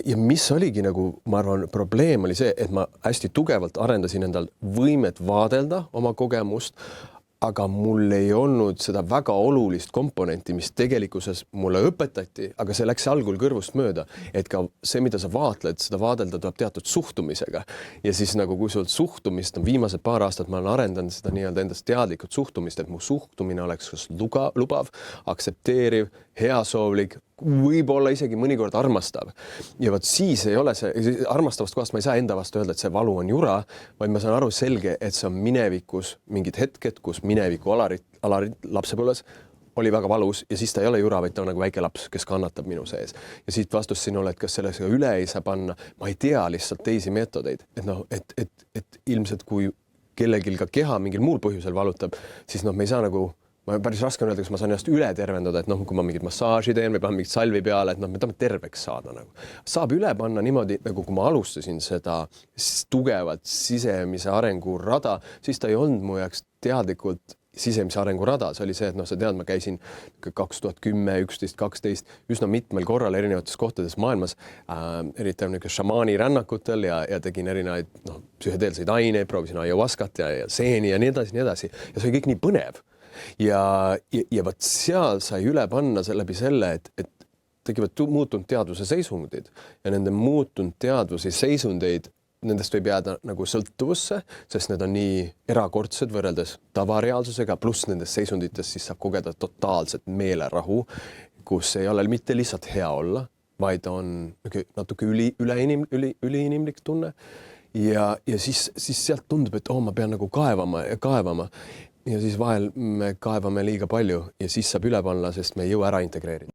ja mis oligi nagu, ma arvan, probleem oli see, et ma hästi tugevalt arendasin endal võimet vaadelda oma kogemust, aga mul ei olnud seda väga olulist komponenti, mis tegelikkuses mulle õpetati, aga see läks algul kõrvust mööda, et ka see, mida sa vaatled, seda vaadelda tuleb teatud suhtumisega. Ja siis nagu, kui sul suhtumist on viimased paar aastat, ma olen arendanud seda nii-öelda endast teadlikult suhtumist, et mu suhtumine oleks kas lubav, aktsepteeriv, heasoovlik, võib-olla isegi mõnikord armastav. Ja vot siis ei ole see, armastavast kohast ma ei saa enda vastu öelda, et see valu on jura, vaid ma saan aru selge, et see on minevikus mingid hetked, kus mineviku alarit lapsepõlves oli väga valus ja siis ta ei ole jura, vaid ta on nagu väike laps, kes kannatab minu sees. Ja siit vastus sinule, et kas selles üle ei saa panna, ma ei tea lihtsalt teisi meetodeid, et noh, et ilmselt kui kellelgi ka keha mingil muul põhjusel valutab, siis noh, me ei saa nagu päris raske on öelda, kas ma saan ennast üle tervendada, et noh, kui ma mingit massaaži teen või panen mingit salvi peale, et noh, me tahame terveks saada nagu. Saab üle panna niimoodi, nagu kui ma alustasin seda tugevat sisemise arengu rada, siis ta ei olnud mu jaoks teadlikult sisemise arengu rada. See oli see, et noh, sa tead, ma käisin 2010, 11, 12 üsna mitmel korral erinevates kohtades maailmas, eriti šamaani rännakutel ja tegin erinevaid psühhedeelseid aineid, proovisin ayahuascat ja seeni ja nii edasi, nii edasi. Ja see oli kõik nii põnev. Ja võt seal sai üle panna läbi selle, et tegivad muutunud teadvuse seisundid ja nende muutunud teadvuse seisundeid, nendest võib jääda nagu sõltuvusse, sest need on nii erakordsed võrreldes tavareaalsusega, pluss nendest seisunditest siis saab kogeda totaalset meelerahu, kus ei ole mitte lihtsalt hea olla, vaid on natuke üliinimlik tunne. Ja siis sealt tundub, et ma pean nagu kaevama ja kaevama. Ja siis vahel me kaevame liiga palju ja siis saab üle panna, sest me ei jõua ära integreerida.